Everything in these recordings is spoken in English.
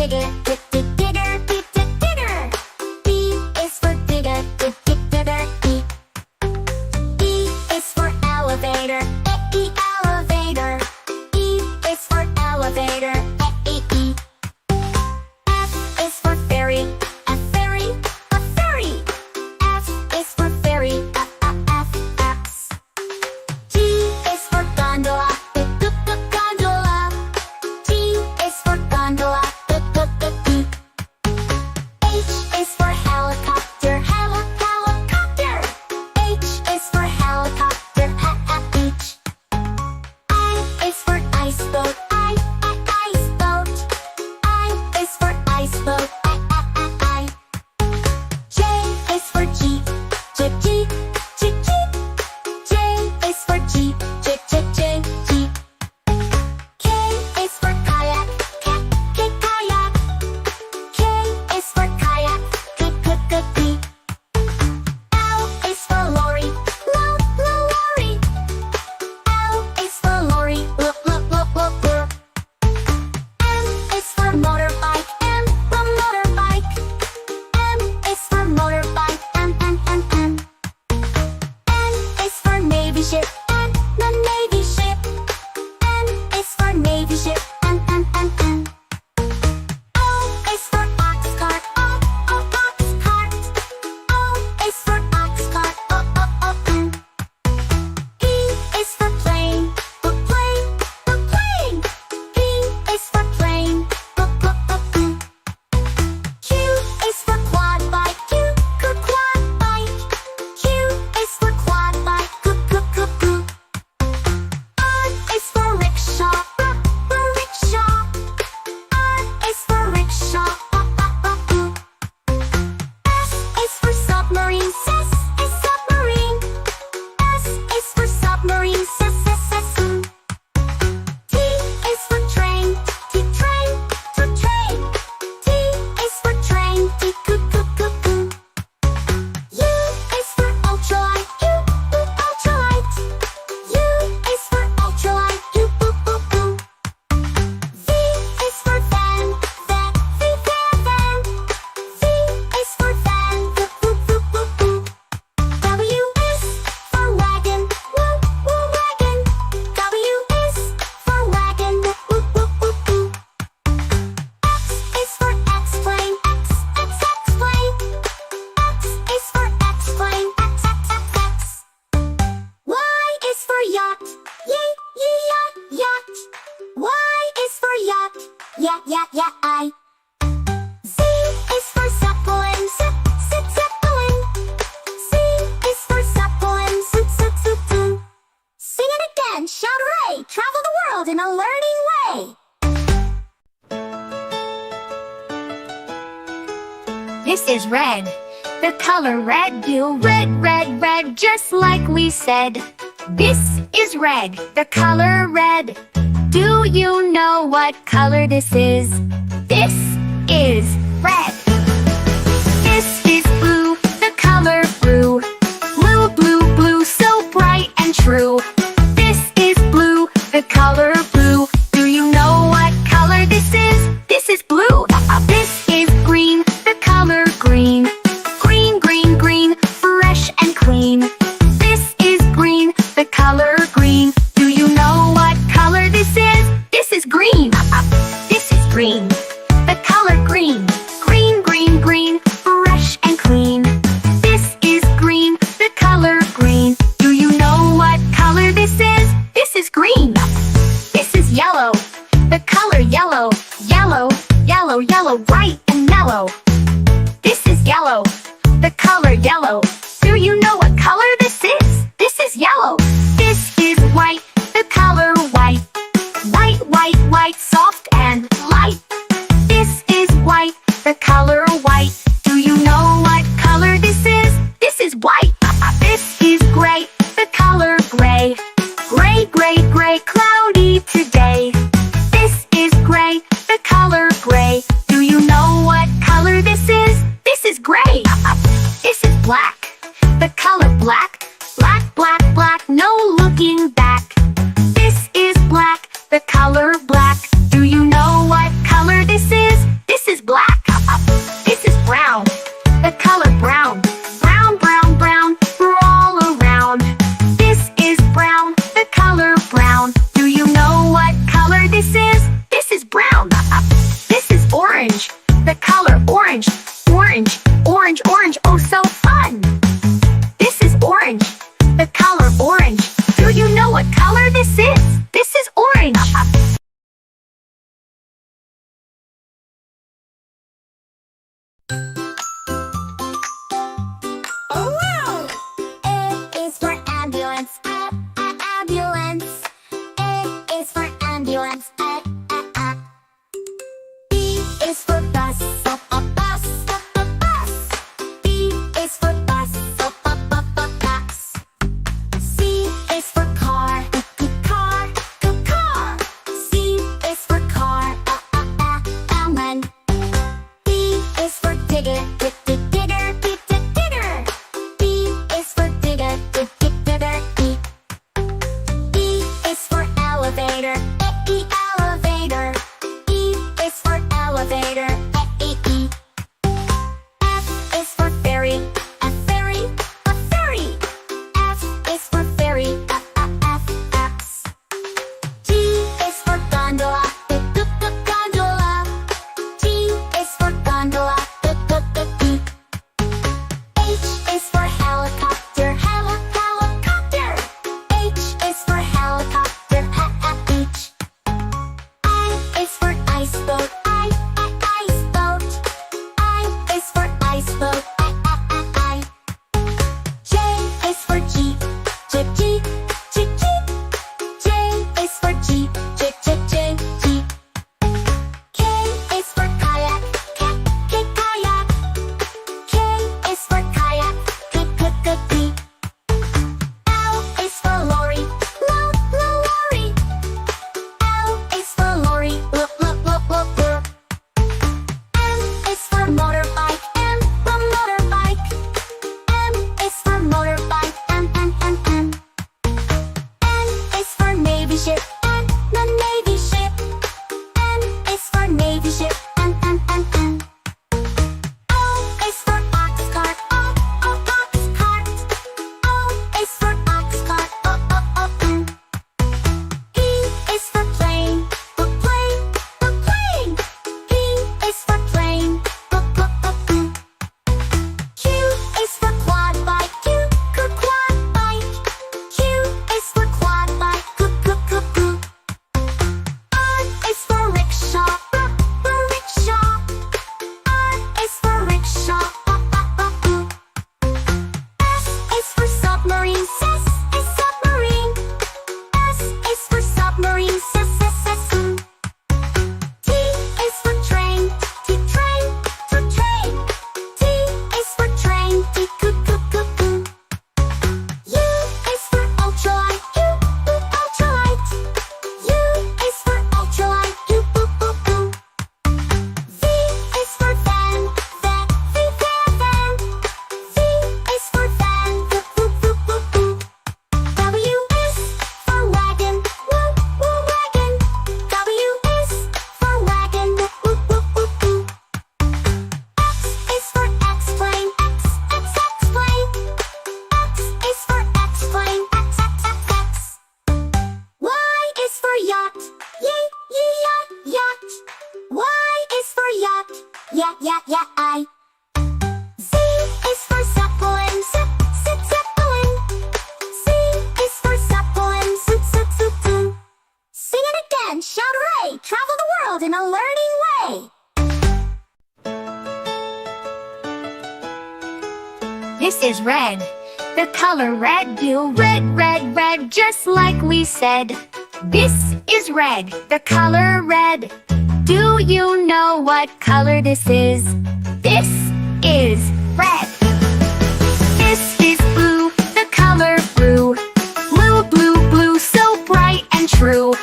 digger, digger, digger. D is for digger, digger, E. E is for elevator, elevator. E is for elevator, E. F is for ferry, ferry. F is for ferry, F. G is for gondola, gondola. G is for gondola, H is for helicopter, helicopter. H is for helicopter, H. I is for ice boat, ice boat. I is for ice boat, I. J is for jeep, jeep. J is for jeep, jeep. K is for kayak, kayak. K is for kayak, k. L is for lorry, lorry. L is for lorry, l. M is for motorbike, M for motorbike. M is for motorbike, M. N is for navy ship, N navy ship. N is for navy ship, N. O is for ox cart, ox cart. O is for ox cart, N. P is for plane, plane. P is for plane, Q is for quad bike, quad bike. Q is for quad bike, R is for rickshaw, rickshaw. R is for rickshaw, S is for submarine, submarine. S is for submarine, T is for train, train. T is for train, U is for ultralight, ultralight. U is for ultralight, V is for van, van. V is for van, W is for wagon, wagon. W is for wagon, X is for X-plane, X-plane. X is for X-plane, X. Y is for yacht, yacht. Y is for yacht, I. Z is for zeppelin, zeppelin. Z is for zeppelin, Sing it again, shout hooray, travel the world in a learning way. This is red. The color red, do red, just like we said. This is red, the color red. Do you know what color this is? This is red. This is blue, the color blue. Blue, so bright and true. This is blue, the color blue. Do you know what color this is? This is blue. This is green, the color green. Green, fresh and clean. This is green, the color green. Do you know what color this is? This is green. This is green, the color green. Green, fresh and clean. This is green, the color green. Do you know what color this is? This is green. This is yellow, the color yellow. Yellow, bright and mellow. This is yellow, the color yellow. Do you know what color this is? This is yellow. This is white, the color white. White, soft and light. This is white, the color white. Do you know what color this is? This is white. This is gray, the color gray. Gray, cloudy today. This is gray, the color gray. Do you know what color this is? This is gray. This is black, the color black. Black, no looking back. This is black, the color black. Do you know what color this is? This orange. The color orange. Orange, orange, orange. Oh, so fun! This is orange. The color orange. Do you know what color this is? This is orange. Oh wow! A is for ambulance. Ambulance. A is for ambulance. B is for bus. Bus. Bus. B is for bus. Bus. C is for car. Car. Car. C is for car. Almond. D is for digger. Digger. Digger. D is for digger. Digger. E is for elevator. Elevator. E is for elevator. E. F is for ferry. A ferry. A ferry. F is for ferry. F. G is for gondola. Gondola. G is for gondola. H is for helicopter. Helicopter. H is for helicopter. H. I is for ice boat. Ice boat. I is for ice boat. I. J is for jeep. Jeep. J is for jeep. Jeep. K is for kayak. Kayak. K is for kayak. L is for lorry. Lorry. L is for lorry. M is for motorbike. Motorbike. M is for motorbike. M. N is for navy ship. Navy ship. N is for navy ship. N. O is for ox cart. Ox cart. O is for ox cart. P is for plane. Plane. P is for plane. Q is for quad bike. Quad bike. Q is for quad bike. R is for rickshaw. Rickshaw. R is for rickshaw. S is for submarine. S is submarine. S is for submarine. T is for train. Train. T is for train. U is for ultralight. Ultralight. U is for ultralight. V is for van. Van. V is for van. W is for wagon. Wagon. W is for wagon. X is for X-plane. X-plane. X is for X-plane. X. Y is for yacht. Yacht. Y is for yacht. I. Z is for zeppelin. Zeppelin. C is for zeppelin. Sing it again. Shout hooray. Travel the world in a learning way. This is red. The color red. Do red, just like we said. This is red. The color red. Do you know what color this is? This is red. This is blue. The color blue. Blue, so bright and true.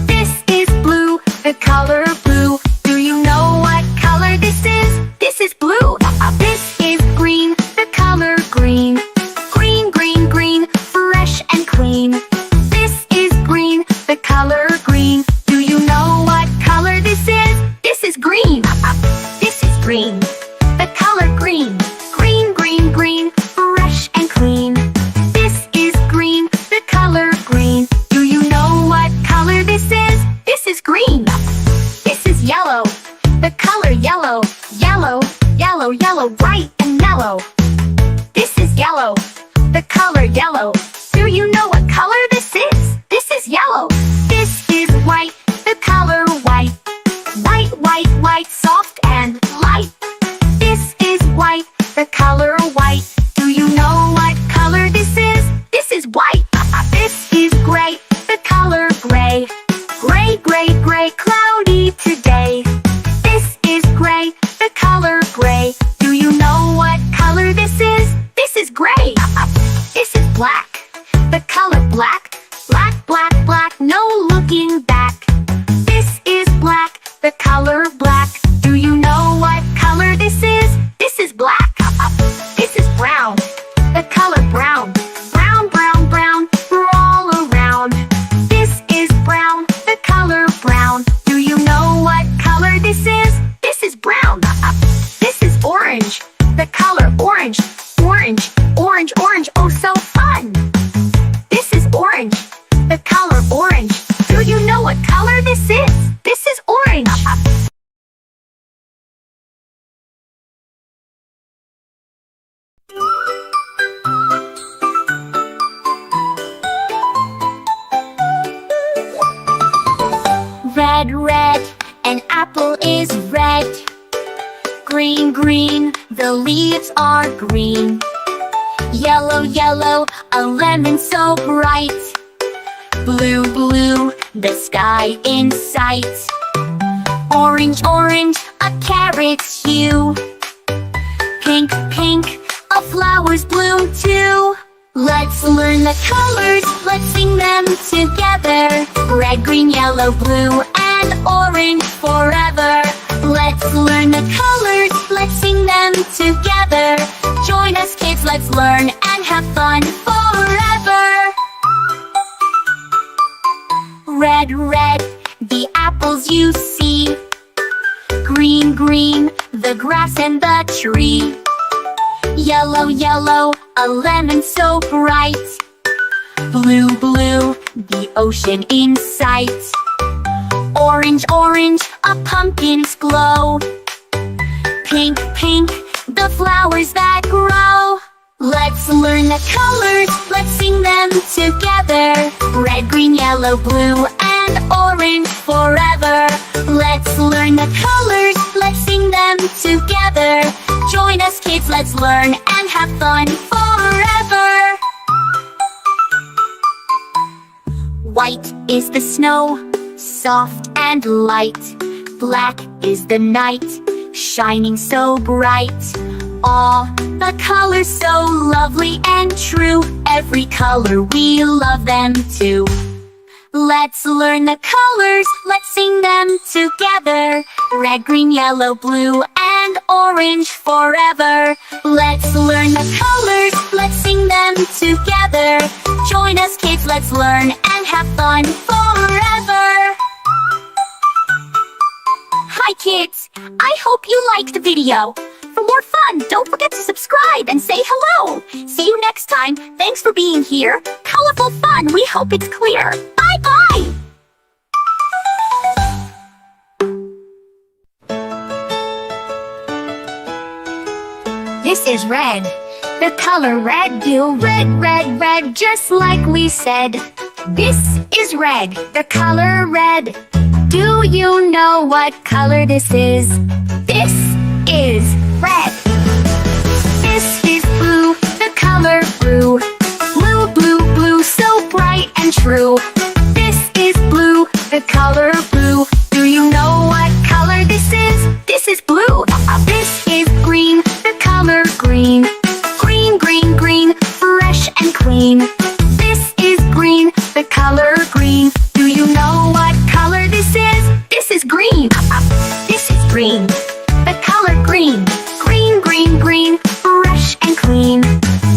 This is blue. The color blue. Do you know what color this is? This is blue. This is green. The color green. Green, fresh and clean. This is green. The color green. Do you know what color this is? This is green. This is green. The color green. yellow, yellow, yellow, yellow, bright and mellow. This is yellow, the color yellow. Do you know what color this is? This is yellow. This is white, the color white. White, white, white, soft and light. This is white, the color white. Do you know what color this is? This is white. This is gray, the color gray. Gray, gray, gray, cloudy today. This is gray, the color gray. Do you know what color this is? This is gray. This is black, the color black. Black, black, black, no looking back. This is black, the color black. Do you know what color this is? This is black. This is brown, the color brown. Brown, brown, brown, we're all around. This is brown, the color brown. Do you know what color this is? This is brown. This is orange, the color orange. Orange, orange, orange, oh so fun. This is orange, the color orange. Do you know what color this is? This is orange. Red, red, an apple is red. Green, green, the leaves are green. Yellow, yellow, a lemon so bright. Blue, blue, the sky in sight. Orange, orange, a carrot's hue. Pink, pink, a flower's bloom too. Let's learn the colors, let's sing them together. Red, green, yellow, blue, and orange forever. Let's learn the colors, let's sing them together. Join us kids, let's learn and have fun forever. Red, red, the apples you see. Green, green, the grass and the tree. Yellow, yellow, a lemon so bright. Blue, blue, the ocean in sight. Orange, orange, a pumpkin's glow. Pink, pink, the flowers that grow. Let's learn the colors, let's sing them together. Red, green, yellow, blue, and orange forever. Let's learn the colors, let's sing them together. Join us kids, let's learn and have fun forever. White is the snow, soft and light. Black is the night, shining so bright. All the colors so lovely and true. Every color we love them too. Let's learn the colors, let's sing them together. Red, green, yellow, blue, and orange forever. Let's learn the colors, let's sing them together. Join us kids, let's learn and have fun forever. Hi kids, I hope you liked the video. For more fun, don't forget to subscribe and say hello. See you next time. Thanks for being here. Colorful fun, we hope it's clear. Bye-bye! This is red. The color red, do red, red, red, just like we said. This is red. The color red. Do you know what color this is? This is red. This is blue, the color blue. Blue, blue, blue, so bright and true. This is blue, the color blue. Do you know what color this is? This is blue. This is green, the color green. Green, green, green, fresh and clean. This is green, the color green. Do you know what color this is? This is green. This is green, the color green. Green, green, green, fresh and clean.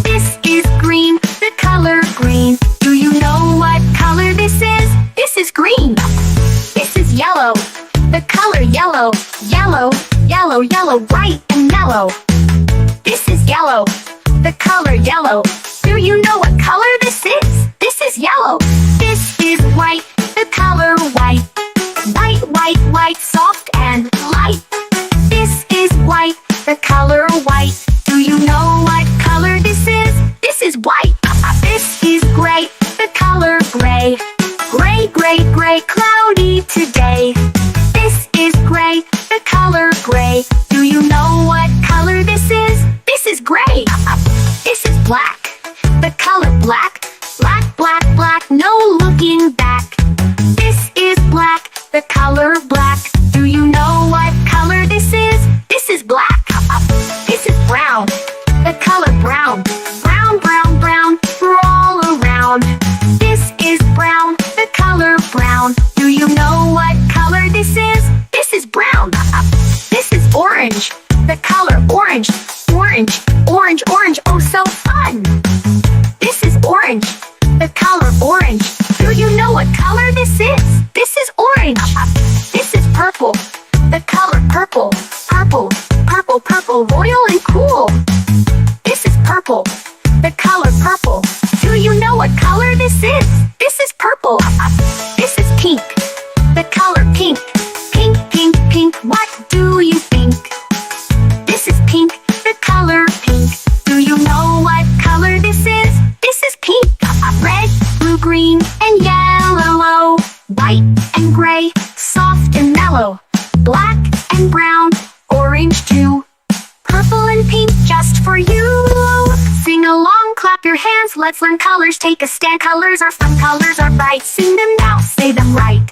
This is green, the color green. Do you know what color this is? This is green. This is yellow, the color yellow. Yellow, yellow, yellow, bright and mellow. This is yellow, the color yellow. Do you know what color this is? This is yellow. This is white, the color white. White, white, white, soft and light. today. This is gray, the color gray. Do you know what color this is? This is gray. This is black, the color black. Black, black, black, no looking back. This is black, the color black. Do you know what color this is? This is black. This is brown, the color brown. Brown, brown, brown, all around. This is brown, the color brown. Do you know what color this is? This is brown. This is orange, the color orange. Orange, orange, orange, oh so fun. This is orange, the color orange. Do you know what color this is? This is orange. This is purple, the color purple. Purple, purple, purple, royal and cool. This is purple, the color purple. Do you know what color this is? This is purple. This is pink, the color pink. Pink, pink, pink, what do you think? This is pink, the color pink. Do you know what color this is? This is pink. Red, blue, green, and yellow. White and gray, soft and mellow. Black and brown, orange too. Purple and pink just for you. Sing along, clap your hands, let's learn colors. Take a stand, colors are fun, colors are bright. Sing them now, say them right.